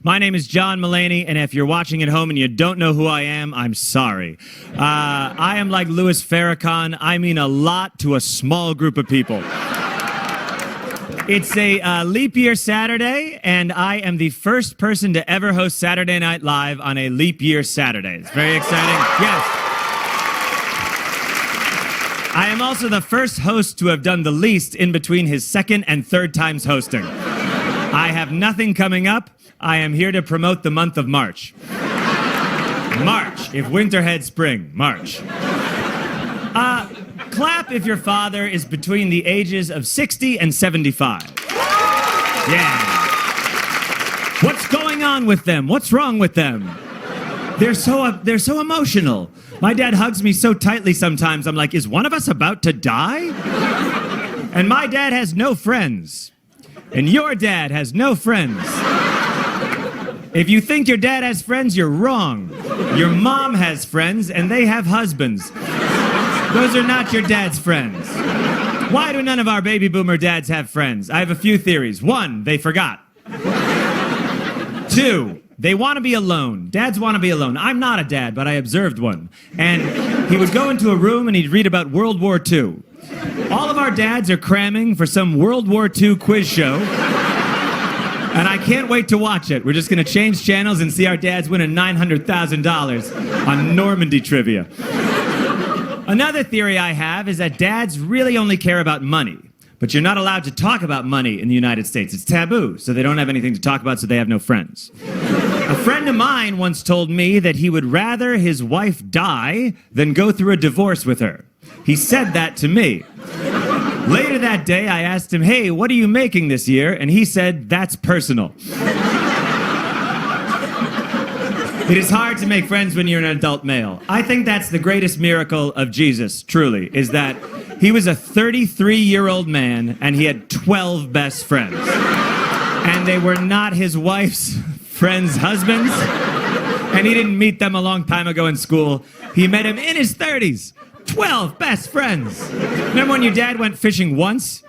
My name is John Mulaney, and if you're watching at home and you don't know who I am, I'm sorry. I am like Louis Farrakhan. I mean a lot to a small group of people. It's a leap year Saturday, and I am the first person to ever host Saturday Night Live on a leap year Saturday. It's very exciting. Yes. I am also the first host to have done the least in between his second and third times hosting. I have nothing coming up. I am here to promote the month of March. March. If winter had spring. March. Clap if your father is between the ages of 60 and 75. Yeah. What's going on with them? What's wrong with them? They're so emotional. My dad hugs me so tightly sometimes, I'm like, is one of us about to die? And my dad has no friends. And your dad has no friends. If you think your dad has friends, you're wrong. Your mom has friends, and they have husbands. Those are not your dad's friends. Why do none of our baby boomer dads have friends? I have a few theories. 1, they forgot. 2, they want to be alone. Dads want to be alone. I'm not a dad, but I observed one. And he would go into a room and he'd read about World War II. All of our dads are cramming for some World War II quiz show. And I can't wait to watch it. We're just going to change channels and see our dads winning $900,000 on Normandy trivia. Another theory I have is that dads really only care about money. But you're not allowed to talk about money in the United States. It's taboo, so they don't have anything to talk about, so they have no friends. A friend of mine once told me that he would rather his wife die than go through a divorce with her. He said that to me. Later that day, I asked him, hey, what are you making this year? And he said, that's personal. It is hard to make friends when you're an adult male. I think that's the greatest miracle of Jesus, truly, is that he was a 33-year-old man, and he had 12 best friends. And they were not his wife's friends' husbands. And he didn't meet them a long time ago in school. He met him in his 30s. 12 best friends. Remember when your dad went fishing once?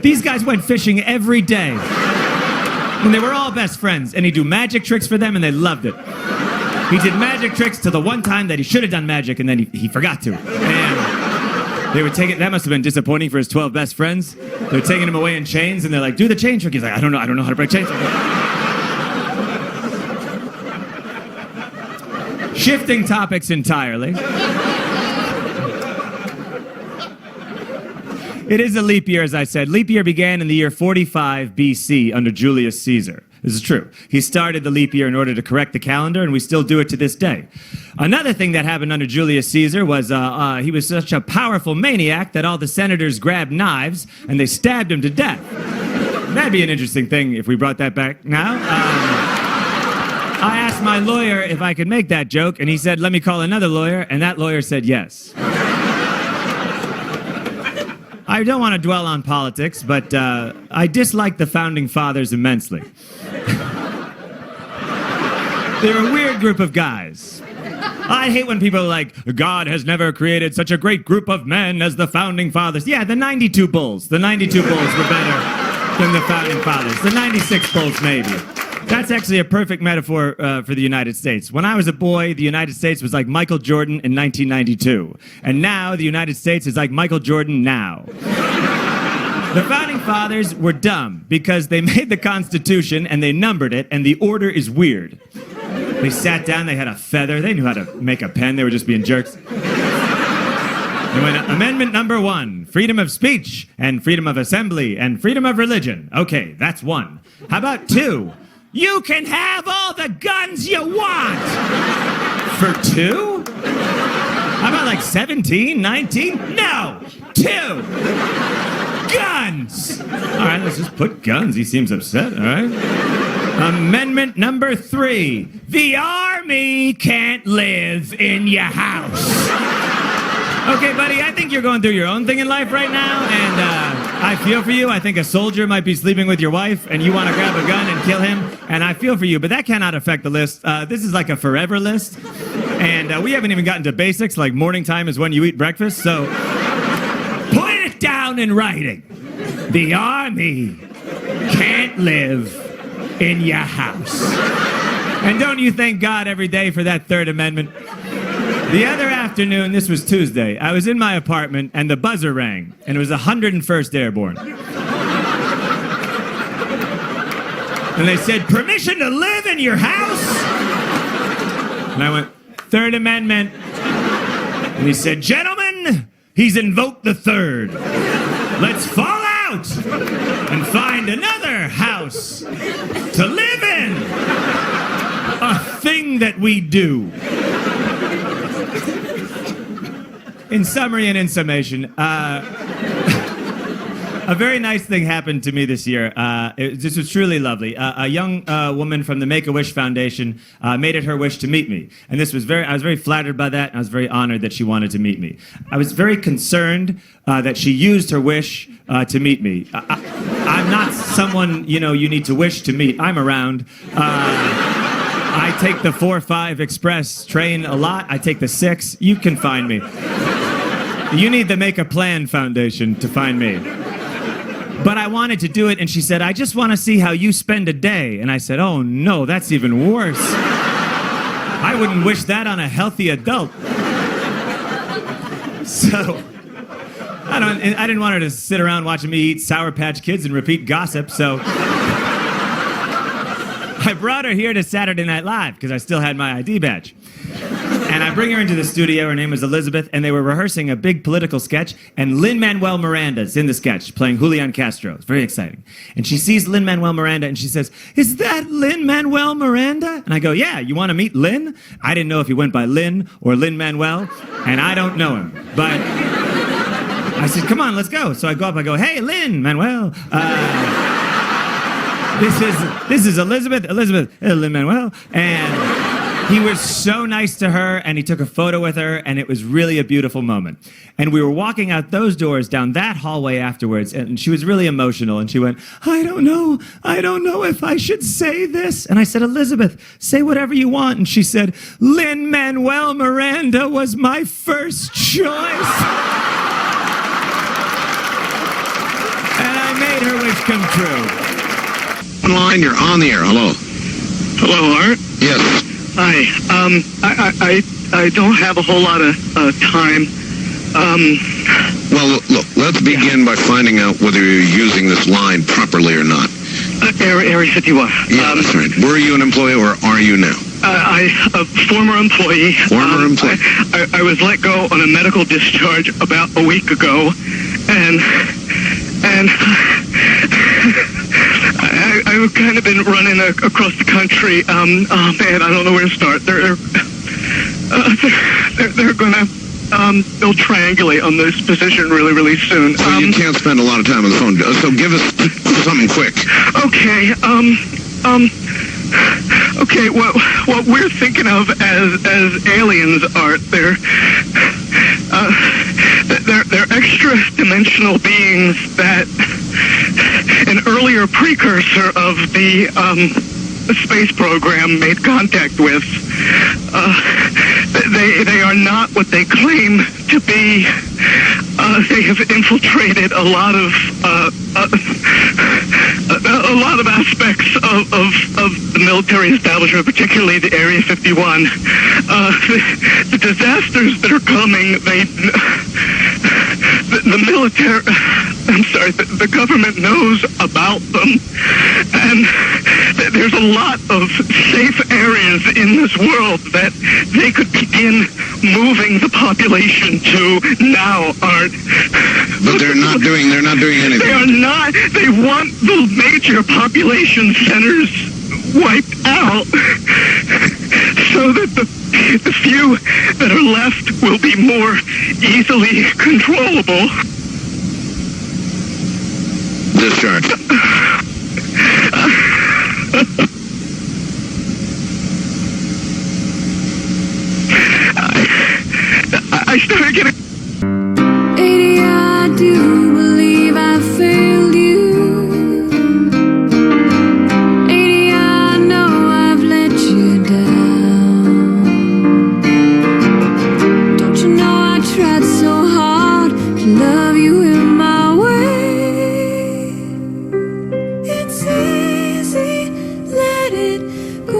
These guys went fishing every day. And they were all best friends. And he'd do magic tricks for them, and they loved it. He did magic tricks to the one time that he should have done magic, and then he forgot to. And they were taking, that must have been disappointing for his 12 best friends. They were taking him away in chains, and they're like, do the chain trick. He's like, I don't know how to break chains. Shifting topics entirely. It is a leap year, as I said. Leap year began in the year 45 BC under Julius Caesar. This is true. He started the leap year in order to correct the calendar, and we still do it to this day. Another thing that happened under Julius Caesar was he was such a powerful maniac that all the senators grabbed knives and they stabbed him to death. That'd be an interesting thing if we brought that back now. I asked my lawyer if I could make that joke, and he said, let me call another lawyer, and that lawyer said yes. I don't want to dwell on politics, but I dislike the Founding Fathers immensely. They're a weird group of guys. I hate when people are like, God has never created such a great group of men as the Founding Fathers. Yeah, the 92 Bulls. The 92 Bulls were better than the Founding Fathers. The 96 Bulls, maybe. That's actually a perfect metaphor for the United States. When I was a boy, the United States was like Michael Jordan in 1992. And now, the United States is like Michael Jordan now. The Founding Fathers were dumb because they made the Constitution and they numbered it, and the order is weird. They sat down, they had a feather, they knew how to make a pen, they were just being jerks. They went, Amendment number 1, freedom of speech, and freedom of assembly, and freedom of religion. Okay, that's 1. How about 2? You can have all the guns you want! For 2? How about like 17, 19? No! 2! Guns! All right, let's just put guns. He seems upset, all right? Amendment number 3. The army can't live in your house. Okay, buddy, I think you're going through your own thing in life right now, and I feel for you. I think a soldier might be sleeping with your wife, and you want to grab a gun and kill him, and I feel for you, but that cannot affect the list. This is like a forever list, and we haven't even gotten to basics, like morning time is when you eat breakfast, so put down in writing. The army can't live in your house. And don't you thank God every day for that Third Amendment? The other afternoon, this was Tuesday, I was in my apartment and the buzzer rang, and it was 101st Airborne. And they said, permission to live in your house? And I went, Third Amendment. And he said, gentlemen, he's invoked the third. Let's fall out and find another house to live in. A thing that we do. In summary and in summation, a very nice thing happened to me this year. This was truly lovely. A young woman from the Make-A-Wish Foundation made it her wish to meet me. And I was very flattered by that, and I was very honored that she wanted to meet me. I was very concerned that she used her wish to meet me. I'm not someone, you need to wish to meet. I'm around. I take the 4-5 express train a lot. I take the 6. You can find me. You need the Make a Plan Foundation to find me. But I wanted to do it, and she said, I just want to see how you spend a day. And I said, oh no, that's even worse. I wouldn't wish that on a healthy adult. So, I didn't want her to sit around watching me eat Sour Patch Kids and repeat gossip, so I brought her here to Saturday Night Live, because I still had my ID badge. And I bring her into the studio, her name was Elizabeth, and they were rehearsing a big political sketch, and Lin-Manuel Miranda's in the sketch, playing Julian Castro. It's very exciting. And she sees Lin-Manuel Miranda, and she says, is that Lin-Manuel Miranda? And I go, yeah, you want to meet Lin? I didn't know if he went by Lin or Lin-Manuel, and I don't know him. But I said, come on, let's go. So I go up, I go, hey, Lin-Manuel. This is Elizabeth, Lin-Manuel, and he was so nice to her, and he took a photo with her, and it was really a beautiful moment. And we were walking out those doors down that hallway afterwards, and she was really emotional, and she went, I don't know if I should say this. And I said, Elizabeth, say whatever you want. And she said, Lin-Manuel Miranda was my first choice. And I made her wish come true. Line, you're on the air. Hello. Hello, Art? Yes. Hi. I don't have a whole lot of time. Well, look, let's begin by finding out whether you're using this line properly or not. Area 51. Yeah, that's right. Were you an employee or are you now? A former employee. Former employee. I was let go on a medical discharge about a week ago, and I've kind of been running across the country. Oh man, I don't know where to start. They're gonna they'll triangulate on this position really soon. So you can't spend a lot of time on the phone. So give us something quick. Okay. Okay. What we're thinking of as aliens, Art, they're extra-dimensional beings that an earlier precursor of the space program made contact with. They are not what they claim to be. They have infiltrated a lot of aspects of the military establishment, particularly the Area 51. The disasters that are coming, the military, I'm sorry, the government knows about them, and there's a lot of safe areas in this world that they could begin moving the population to now, Art. But they're not doing anything. They are not. They want the major population centers wiped out so that the few that are left will be more easily controllable. Discharge. I started getting... Adia, I do believe I failed you. Adia, I know I've let you down. Don't you know I tried so hard to love you in my way? It's easy let it go.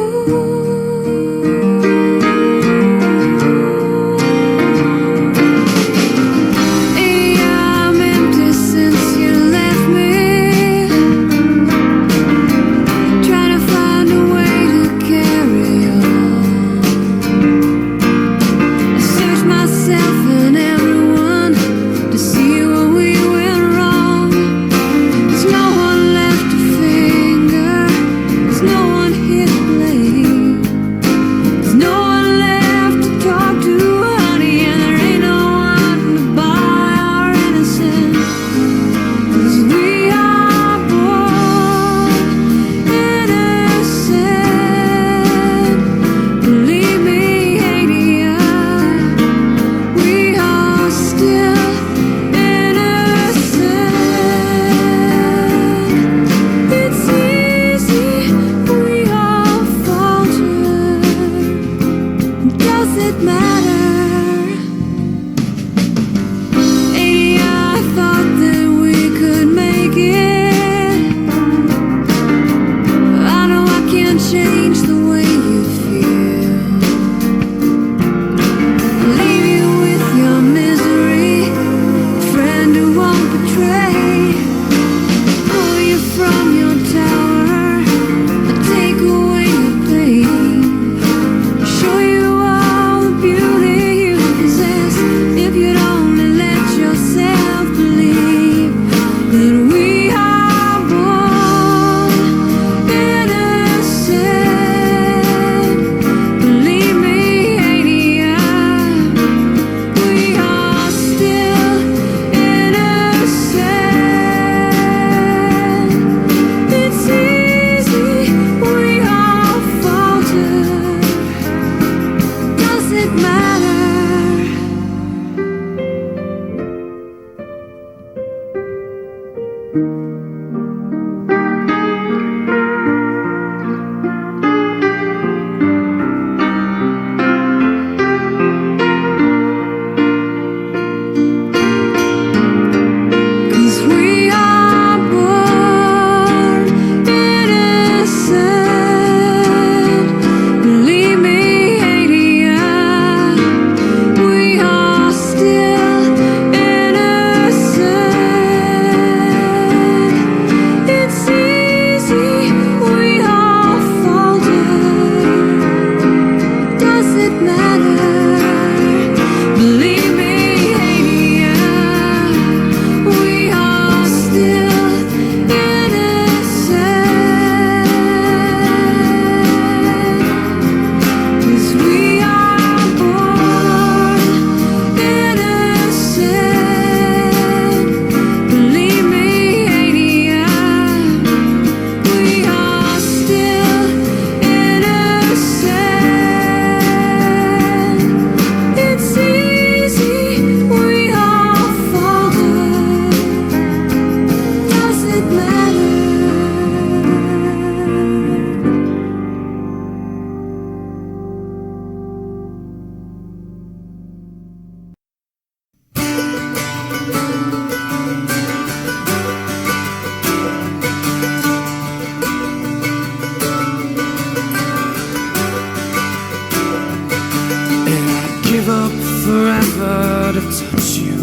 forever to touch you,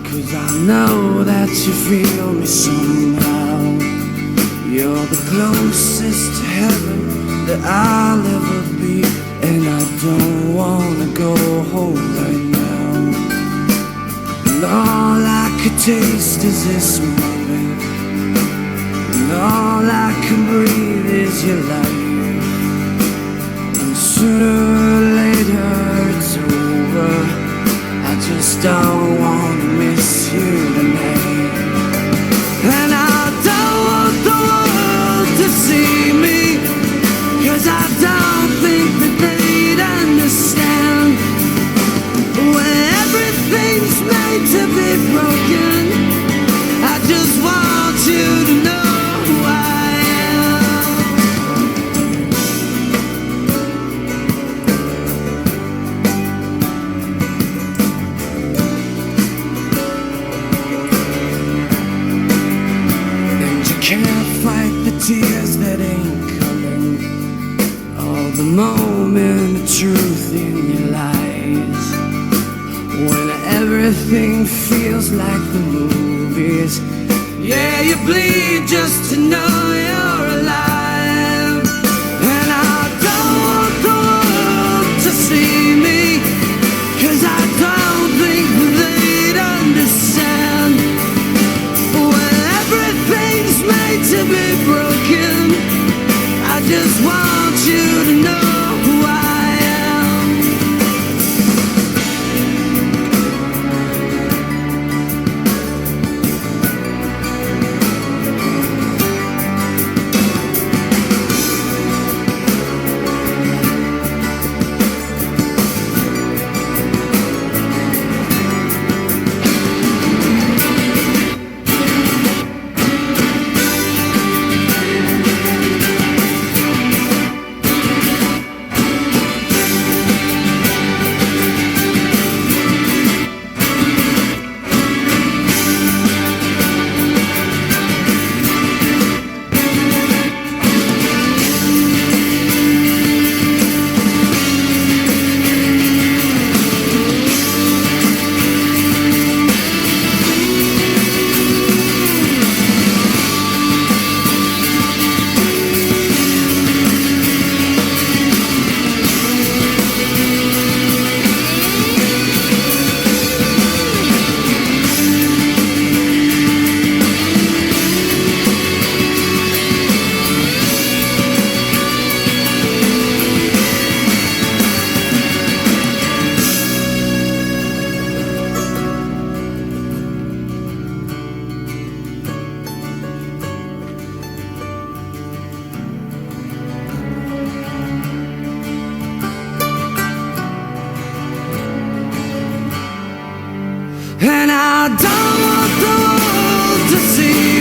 'cause I know that you feel me somehow. You're the closest to heaven that I'll ever be, and I don't wanna go home right now. And all I could taste is this moment, and all I can breathe is your light. And sooner or later it's over, I just don't wanna miss you tonight. And I don't want the world to see me, 'cause I don't think that they'd understand. When everything's made to be broken, I just want you to know who I am. the moment of truth in your lies. When everything feels like the movies. Yeah, you bleed just to know you're alive. And I don't want the world to see me, 'cause I don't think they'd understand. When everything's made to be broken, I just want you to know who I am. And I don't want the world to see